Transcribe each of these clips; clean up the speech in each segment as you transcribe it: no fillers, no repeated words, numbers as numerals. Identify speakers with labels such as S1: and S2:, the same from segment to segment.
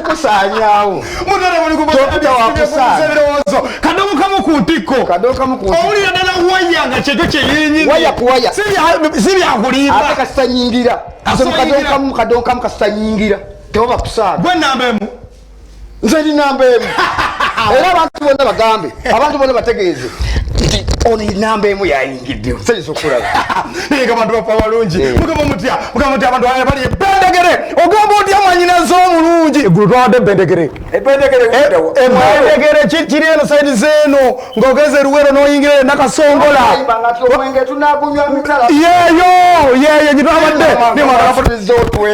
S1: kukusanyawo
S2: mutale muli kubasebirozo kadomo kamu kutiko oli yadala waya nga cheto cheyenyi
S1: waya kuwaya
S2: sibi akulimba
S1: akasanyingira kadomo kamu kasanyingira toba kusaba
S2: gwe nambemu
S1: nze ndi nambemu era abantu bonna bagambe abantu bonna bategeeze ono nambemu yayingidde saiso kulala
S2: ega bantu bapa balungi mugamba mutya abantu bali bendegere ogamba oti amanyina zo mulungi egulu twade bendegere ebendegere kiri eno side zeno ngogeze ruwero noyingire nakasongola yeyo gitwabadde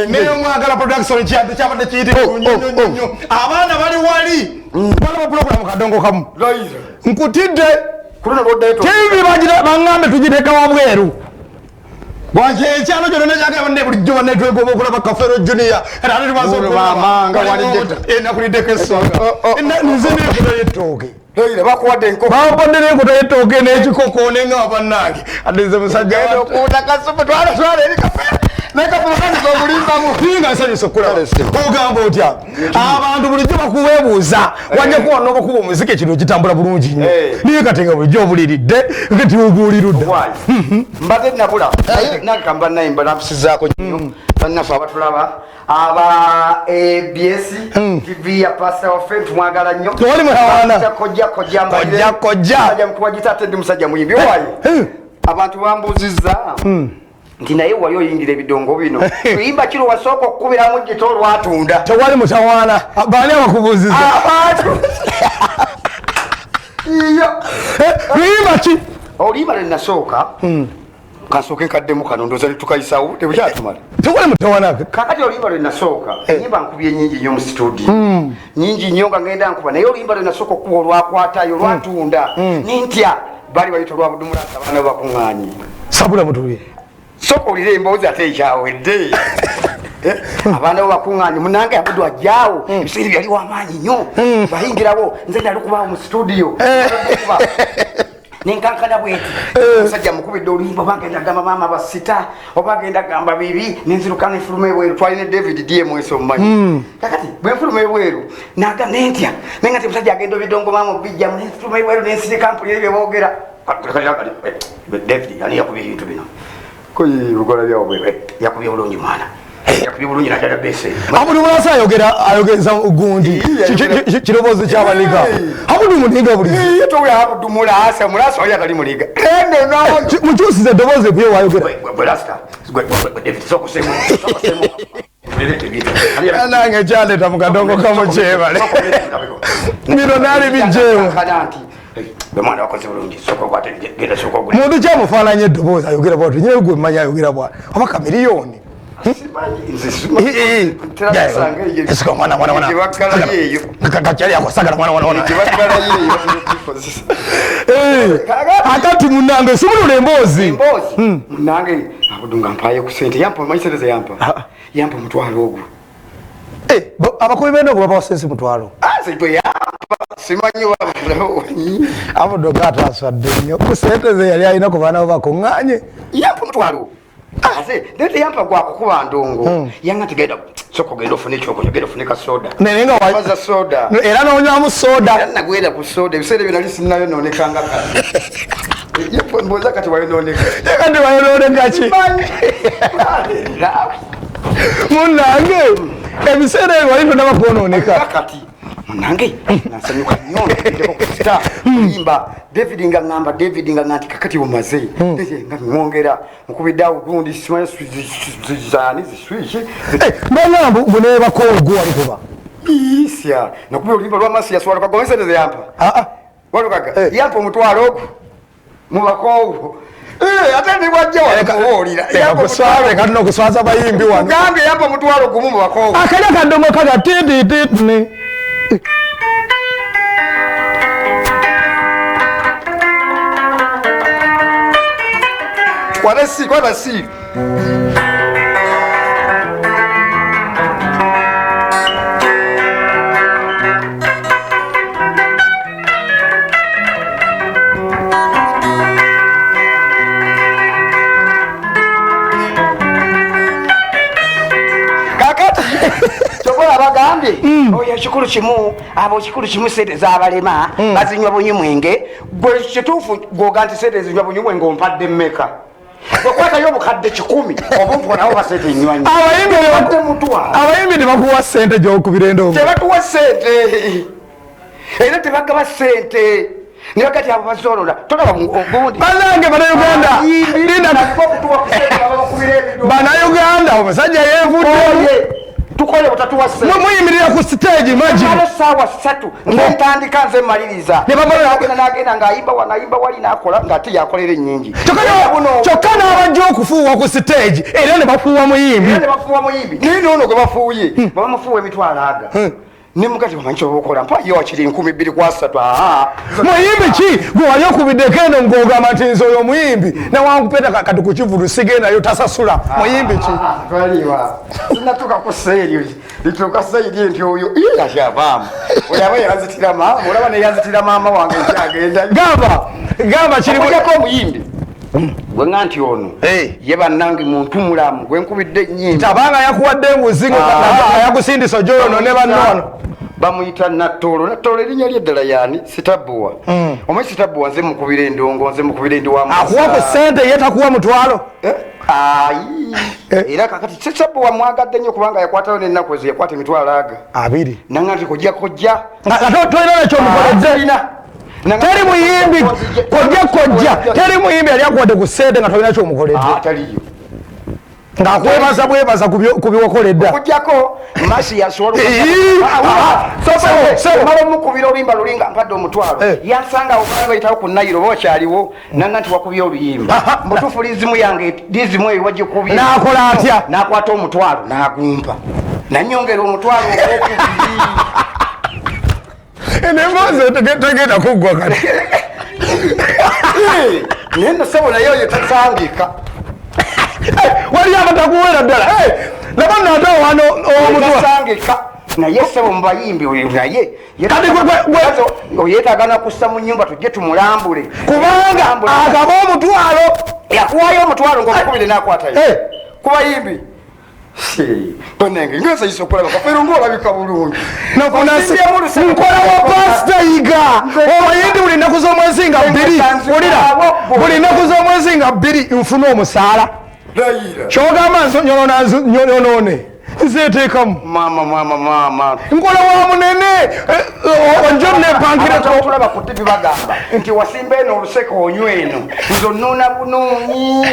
S2: nimwagala production kyabadde kiyite abaana bali wali bala program kadongo kamu nkutidde TV bangambe tujiteka wabweru bwaje ekyalo kyo nekyagamba ne bulijjo banetwego okulaba Kafero Junior era ali
S1: bamanga walidde
S2: nakulideko esonga nzine kutayetoke
S1: loire bakuwadde enko
S2: bapondere kutayetoke n'ekikoko nenga abannange adeze musajja
S1: kutakasupu twala eri Kafero neka fulani zo mulimbamu
S2: hinga sanye sokula ogamba otya abantu bulijjo bakuwebuuza wajja kuwano bakuba omuziki kino kitambula bulungi nnyo niye katenga bulijjo obuliridde kati obuulirudde
S1: mbaze nabula nakamba naye mbanafusizaako nnyo bannaffe abatulaba aba ABS TV ya pasta waffe tumwagala nnyo
S2: tewali mutawaana
S1: kojja mkuwagita ate ndi musajja muyimbi waye abantu bambuuzizza nti naye wali oyingira ebidongo bino kuyimba kiro wasooka okukubiramu gito olwatunda
S2: tewali mutawaana baani abakubuuziza
S1: iyo
S2: luyimba ki
S1: oluyimba lwenasooka kansooke nkaddemu kano ndooza netukayisawo tebukyatumala
S2: tewali mutawaana
S1: kakati oluyimba lwenasooka enyimba nkubye nyingi nnyo mu studio nyingi nnyo nga ngenda nkuba naye oluyimba lwenasooka okuba olwakwatayo olwatunda nintya bali bayita olwabudumulasa abaana bakuŋŋaanyi
S2: sabula mutulwe
S1: soko olire emboozi ate ekyawedde abaana bo bakuŋŋaanyi munange yabudu ajjaawo ebiseera byali wamaanyi nnyo bayingirawo nze nali okubaawo mu studio nenkankana bweti omusajja mukubidde oluyimba oba agenda gamba maama basita oba agenda gamba bibi nenziruka nenfuluma ebweru twalina David DMS omumanyi kakati bwenfuluma ebweru naga nentya nenga ti musajja agenda obidongo maama obijjamu nenfuluma ebweru nensirika mpulira byeboogera David ani yakubye ebintu bino lugola byawobweru yakubye bulungi mwana yakubye bulungi naddala bese
S2: abudu mulasa ayogeza gundi kiroboozi kyabaliga abudu muliga buli
S1: towe abudu mulasa oyo atali muliga
S2: mukyusiza eddoboozi kuye wayogera nange kyaleta mu kadongo kamukyebale bino naali bijjeemu muntu kyamufaananya eddoboozi ayogera bwati nyewe gwe mmanyi ayogera bwati oba kamiriyoni akati munange simulula emboozi
S1: munange abudunga mpaye ku sente yampa manyisenteze yampa mutwalo ogwo
S2: abakubi benda okuba bawasensi mutwalo
S1: simanyi
S2: abudoga ataswadde nnyo ku sente ze yali alina kuba nabo bakuŋŋaanye
S1: yampa mutwalo ase ndete yampa gwakukuba ndongo yanga tigenda soko genda ofune kyoko genda ofune ka soda
S2: nenga
S1: waza soda
S2: era nonywamu soda
S1: era nagwera ku soda ebiseera binali sinnayo noonekanga kati yepo mboza kati wayononeka
S2: kandi wayononeka ki munange ebiseera ebyo wali tonaba kwonooneka
S1: kati munange nasanyuka nnyo ndeko kusita yimba David nga nti kakati omaze nga mwongera mukubiddawo gundi simanyi zizani ziswishi
S2: nonambu bunebako ogwo wali kuba
S1: isya nakubya oluyimba lwamasi yaswala kagomesendeze yampa walukaga yampa omutwalo ogwo mubakoowo ate ndibwajja walakuwulira
S2: kati nokuswaza bayimbi wano
S1: gambe yampa omutwalo gumu mubakoowo
S2: akalya kadomo kaga titititini
S1: Kwala si. Kakati chokola baga agambye oyo ekikulu kimu abo ekikulu kimu sente z'abalema bazinywa bunyi mwenge gwe kituufu gwoga nti sente zinywa bunyi mwenge ompadde mmeka wekwatayo obukadde 10 obumpu nabo basente nywanyi
S2: abayimbi tebakuwa sente gyokubira endongo
S1: tebatuwa sente era tebagaba sente nibagati abo bazolola tolaba ogundi
S2: banange banauganda omusajja yevudde
S1: tukole butatuwa sente
S2: muyimirira ku stage
S1: imagine sawa 3 ngentandika nze maliriza nagenda ng'ayimba wanayimba wali nakola ng'ate yakolera ennyingi
S2: kyokka n'abajja okufuuwa ku stage era ne bafuuwa muyimbi
S1: naye noono gwe bafuuye babamufuuwa emitwalo aga nemugati bamanyi kyobaokola mpa yo kiri 2,200 kwa 3
S2: muyimbi ki gwe wali okubiddeko eno ng'ogamba nti nze oyo muyimbi newankupeta kati ku kivulu sigendayo tasasula muyimbi ki
S1: twaliwa sinatuka ku seeri lituuka seeri nti oyo yakyavaamu olaba yanzitira maama olaba neyanzitira maama wange nkyagenda
S2: gamba
S1: kiriko omuyimbi gwenga nti ono ye bannange muntu mulamu gwenkubidde ennyimba
S2: tabanga yakuwadde enguzi yakusindisa ojoyono ne bannono
S1: bamuyita Natolo erinnya lyeddala yani Sitabuwa omanyi Sitabuwa nze mukubira endongo nze mukubira endi wa
S2: akuwa ku sente ye takuwa mutwalo
S1: ayi era kakati Sitabuwa mwagadde nnyo kubanga yakwatayo n'ennaku ezo yakwata emitwalo aga
S2: 2
S1: nanga nti kojja
S2: tolina nekyo mukoledde teri muyimbi kojja teri muyimbi yali akuwadde ku sente nga tolina kyomukoledde
S1: taliyo
S2: ng'akwebaza ku byokoledda
S1: okujjako masi yasobola omukubira oluyimba lulinga mpadde omutwalo yansanga bayitawo ku nayiro oba wakyaliwo nanga nti wakubye oluyimba mutuufu lizimu yange lizimu eyo wagikubye
S2: n'akola atya
S1: n'akwata omutwalo n'agumpa nanyongera omutwalo
S2: enemaaze tegenda kuggwa kati
S1: naye nosebo naye oyo tasangika
S2: wali abatakuwera ddala laba nate wano
S1: omutwasangika naye sebo mubayimbi oyo naye oyetagana kussa mu nyumba tujje tumulambule
S2: kubanga agaba omutwalo
S1: yakuwayo omutwalo ngaomukubire nakwatayo kubayimbi tonenge ngesayisa okulaba kafeero ngaolabika bulungi
S2: nkola wa pasitayiga obayindi buli nnaku z'omwezi nga 2 ulira buli nnaku z'omwezi nga 2 nfuna omusaala kyogamba nyonoone nzeteekamu
S1: mama
S2: nkola wa munene onjo nepangireko
S1: ku tivi bagamba nti wasimba eno oluseko onywa eno nze onnuuna bunuunyi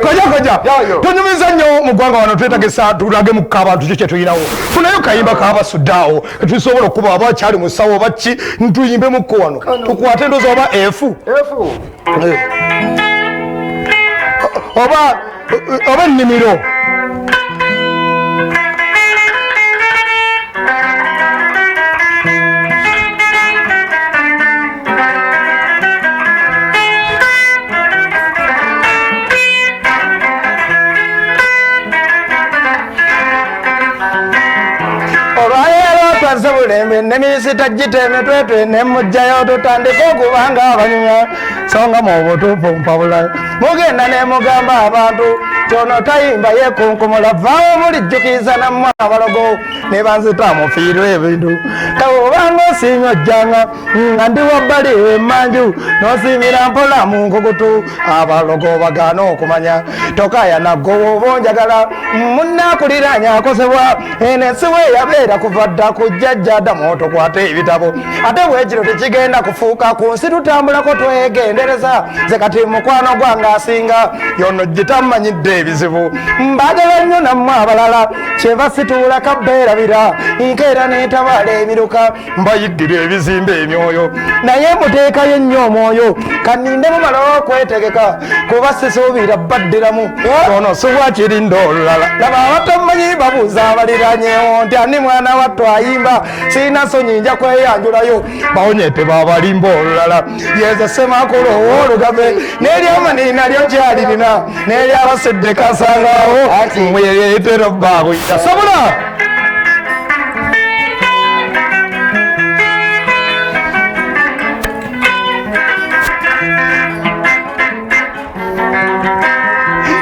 S2: koja tonyumiza nnyo mu ggwanga wano twetagisa tulage mu kaabantu kyo kyetulinawo funayo kayimba kaabasuddaawo etusobola okuba aba akyali mu ssawo oba ki ntuyimbemuko wano tukwate endozi oba efu oba ennimiro bulembe nemisita giteme twetwe nemujjayo tutandika okubanga abanyumya songa mu butuufu mpabula mugenda nemugamba abantu kyono tayimba yekunkumula vaawo mulijjukiza nammwe abalogo ne banzita mufiirwa ebintu kawubanga osiimya ojjanga nga ndi wabbali emmanju n'osiimira mpola mu nkukutu abalogo bagaana okumanya tokaya naggowa oba onjagala munnakuliranya akosebwa enesiwe yabeera kuva dda ku jjajja addamu tokwate ebitabo ate bwekiro tekigenda kufuuka ku nsi tutambulako twegendereza ze kati mukwano gwange asinga yono gitamanyidde ebizibu mbagala nnyo nammwe abalala kyeva situula kabbeerabira nkeera neetabaala emiruka mbayiddira ebizimbe emyoyo naye muteekayo ennyo omwoyo kaninde mumalawo okwetegeka kuba sisuubira baddiramu ono subwa kirinde olulala laba abatamanyi babuuza abaliranyewo nti ani mwana wattu ayimba siina sonyi nja kweyanjulayo bawonyete babalimba olulala yeze semakulu owoolugabe n'eryamanina lyo kyalirina n'eryabasedde kasangawo mweyeyetera baabuyita sabula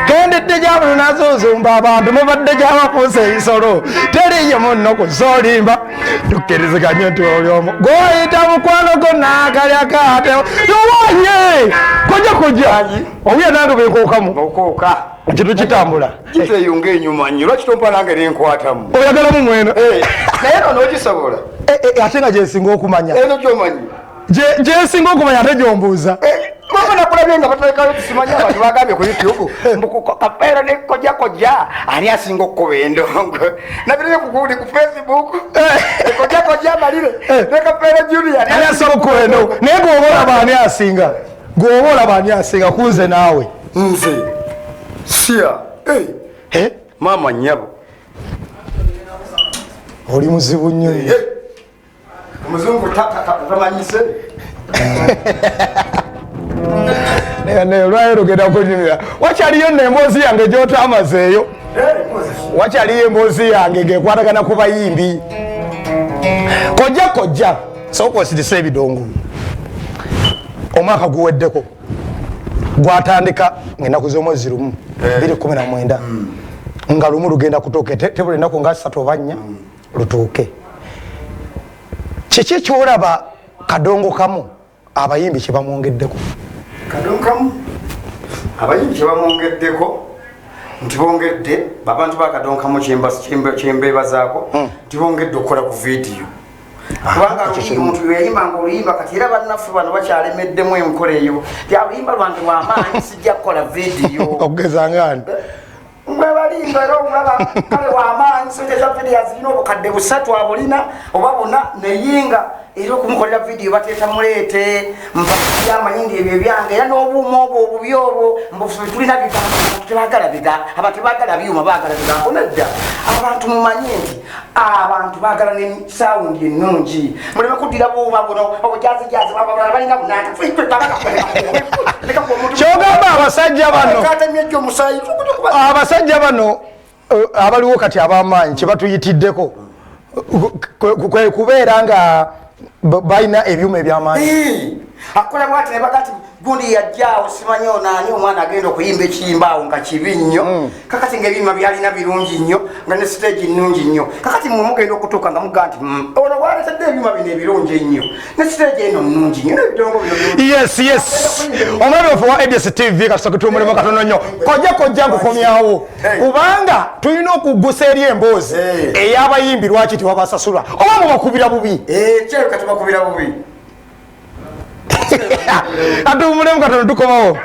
S2: kendedde jabulu nazo zumba abantu mubadde gy'abafuusa ebisolo teriyo munno ku zoolimba tukkiriziganye nti olyomu goyita mukwano gonna akalya kaate yowanye kojja obuye nange benkookamu
S1: okooka
S2: kintu kitambula
S1: kiteyunga enyuma nnyo lwaki tompa nange nenkwatamu
S2: oyagalamu mweno
S1: naye no nogisobola
S2: ate nga gyensinga okumanya
S1: eno gyomanyi
S2: gyensinga okumanya ate gyombuuza
S1: mama nakulabye nga batalekayo tusimanya abantu bagambye ku youtube kapeera ne kojja ani asinga okukuba endongo nabireye kuguli ku facebook kojja malire ne kapeera junior
S2: ani asinga okukuba endongo naye gwoba olaba ani asinga kunze naawe
S1: nze sia mama nyabo
S2: oli muzibu nnyo
S1: omuzungu tamanyise
S2: olwayo genda kunyumira wakyaliyo nemboozi yange gyotamazeeyo wakyaliyo emboozi yange gekwatagana ku bayimbi kojja sooka osirisa ebidongo omwaka guweddeko gwatandika ngaennaku z'omwezi 219 nga lumu lugenda kutuuka tebula ennaku nga 3 oba 4 lutuuke kiki kyolaba kadongo kamu abayimbi kyebamwongeddeko
S1: kadonkamu abayimbi kyebamwongeddeko nti bongedde abantu bakadonkamu kyembeebazaako nti bongedde okukola ku vidiyo kubanga omuntu yayimbanga oluyimba kati era bannaffe bano bakyalemeddemu enkola eyo ti oluyimba lwange lwamaanyi sijja kukola vidiyo
S2: okugezangani
S1: mwebalimba era omulaba kale wamaanyi sente za vidiyo zirina obukadde 3 abulina oba 4 neyinga era okumukolera vidiyo bateeta muleete mpayamanyi ndi ebyo ebyange era n'obuuma obwo obubi obwo tulina bigambo tebagala byuma bagala bigambo nedda abantu mumanye nti abantu bagala nesawundi ennungi muleme kuddira buuma buno obujazijazi balina
S2: kyogamba abasajja bano abaliwo kati abamaanyi kyebatuyitiddeko kubeera nga balina ebyuma ebyamaanyi
S1: akola bwati nebagati gundi yajjaawo simanyi onaani omwana agenda okuyimba ekiyimbaawo nga kibi nnyo kakati ngaebyuma byalina birungi nnyo nga ne stage nnungi nnyo kakati mwe mugenda okutuuka nga muga nti ono bwaleetedde ebyuma bino ebirungi ennyo ne stage eno nnungi nnyo nebidongo bino
S2: yes omwebyofu wa ABS TV katusakutu omulimu katono nnyo kojja nkukomyawo kubanga tulina okuggusa eri emboozi ey'abayimbi lwaki tewabasasula oba mubakubira bubi
S1: kyero katubakubira bubi
S2: ate omulemu katono tukomawo